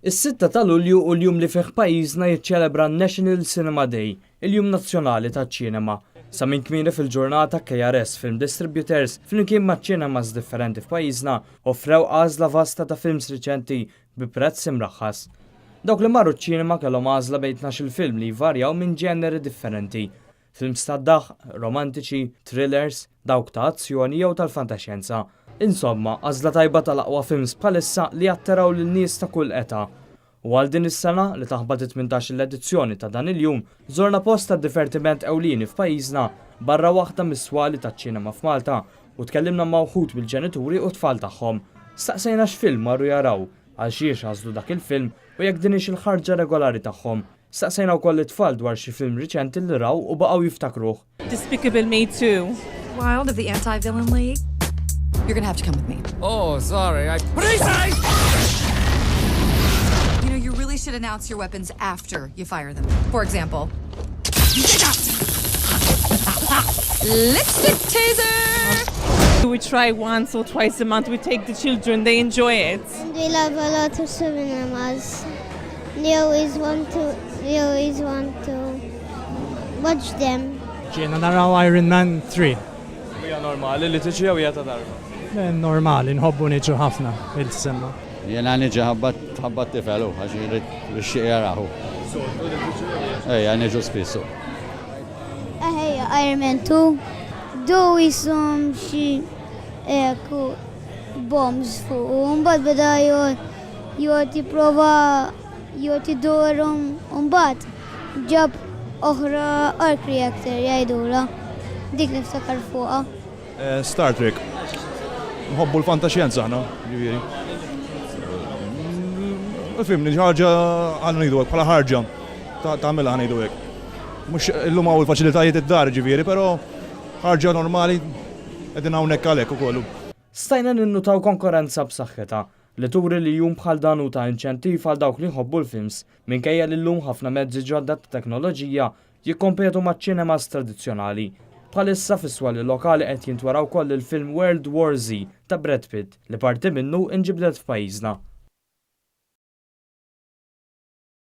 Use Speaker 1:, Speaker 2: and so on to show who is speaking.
Speaker 1: Is-6 ta' Lulju u l-jum li fih pajjiżna jiċċelebra National Cinema Day, il-jum nazzjonali taċ-ċinema. Sa minn kmieni fil-ġurnata KRS Film Distributors flimkien ma' ċinemas differenti f'pajjiżna offrew għażla vasta ta' films riċenti bi prezz imraħħas. Dawk li marru ċ-ċinema kellhom għażla bejn 12 film li jvarjaw minn ġeneri differenti. Films ta' daħ, romantiċi, thrillers, dawk ta' azzjoni jew tal-fantaxjenza. Insomma, għażla tajba tal-aqwa films bħalissa li jatteraw lin-nies ta' kull età. U għal din is-sena li taħbad 18 l-edizzjoni ta' dan il-jum, żorna post ta' divertiment ewlieni f'pajjiżna barra waħda mis-swali taċ-ċinema f'Malta u tkellimna ma' wħud bil-ġenituri u tfal tagħhom. Staqsejna x'film marru jaraw, għal xiex għażlu dak il-film u jekk din il ħarġa regolari tagħhom. Staqsejna wkoll it-tfal dwar xi film riċenti li raw u baqgħu jiftakruh.
Speaker 2: Despicable Me 2.
Speaker 3: Wild of the Anti-Villain League. You're gonna have to come with me.
Speaker 4: Oh, sorry.
Speaker 3: You know, you really should announce your weapons after you fire them. For example, lipstick taser!
Speaker 2: We try once or twice a month. We take the children. They enjoy it.
Speaker 5: We love a lot of cinemas. They always want to watch them.
Speaker 6: Ġiena naraw Iron Man 3.
Speaker 1: Hija normali li tiġi jew hija ta' darba.
Speaker 6: Normali, nħobbu niġu ħafna il-semma.
Speaker 7: Jena niġi ħabbat tifelu, għax jrid jaraħu. Ejja, niġu spissu.
Speaker 5: Ejja, Iron Man 2. Do jisom xi bombs fuq u mbagħad beda jgħod jipprova jgħod idorhom u mbagħad ġab oħra arc reactor jgħidula. Dik niftakar fuqha.
Speaker 8: Star Trek. Nħobbu l-fantaxjenza ħna, ġifieri. Fimni ħarġa għal ngħidu hekk bħala ħarġa tagħmilha ngħidu hekk. Mhux illum hawn il-faċilitajiet id-dar ġifieri, però ħarġa normali qegħdin hawnhekk għalhekk ukoll.
Speaker 1: Stajna ninnutaw konkurrenza b'saħħitha li turi li jum bħal dan u ta' inċentiv għal dawk li jħobbu l-films minkejja li llum ħafna mezzi ġodda ta' teknoloġija jikkompetu maċ-ċinemas tradizzjonali. Bħalissa fis-swali lokali qed jintwaraw koll il-film World War Z ta' Brad Pitt li parti minnu inġibdet f'pajjiżna.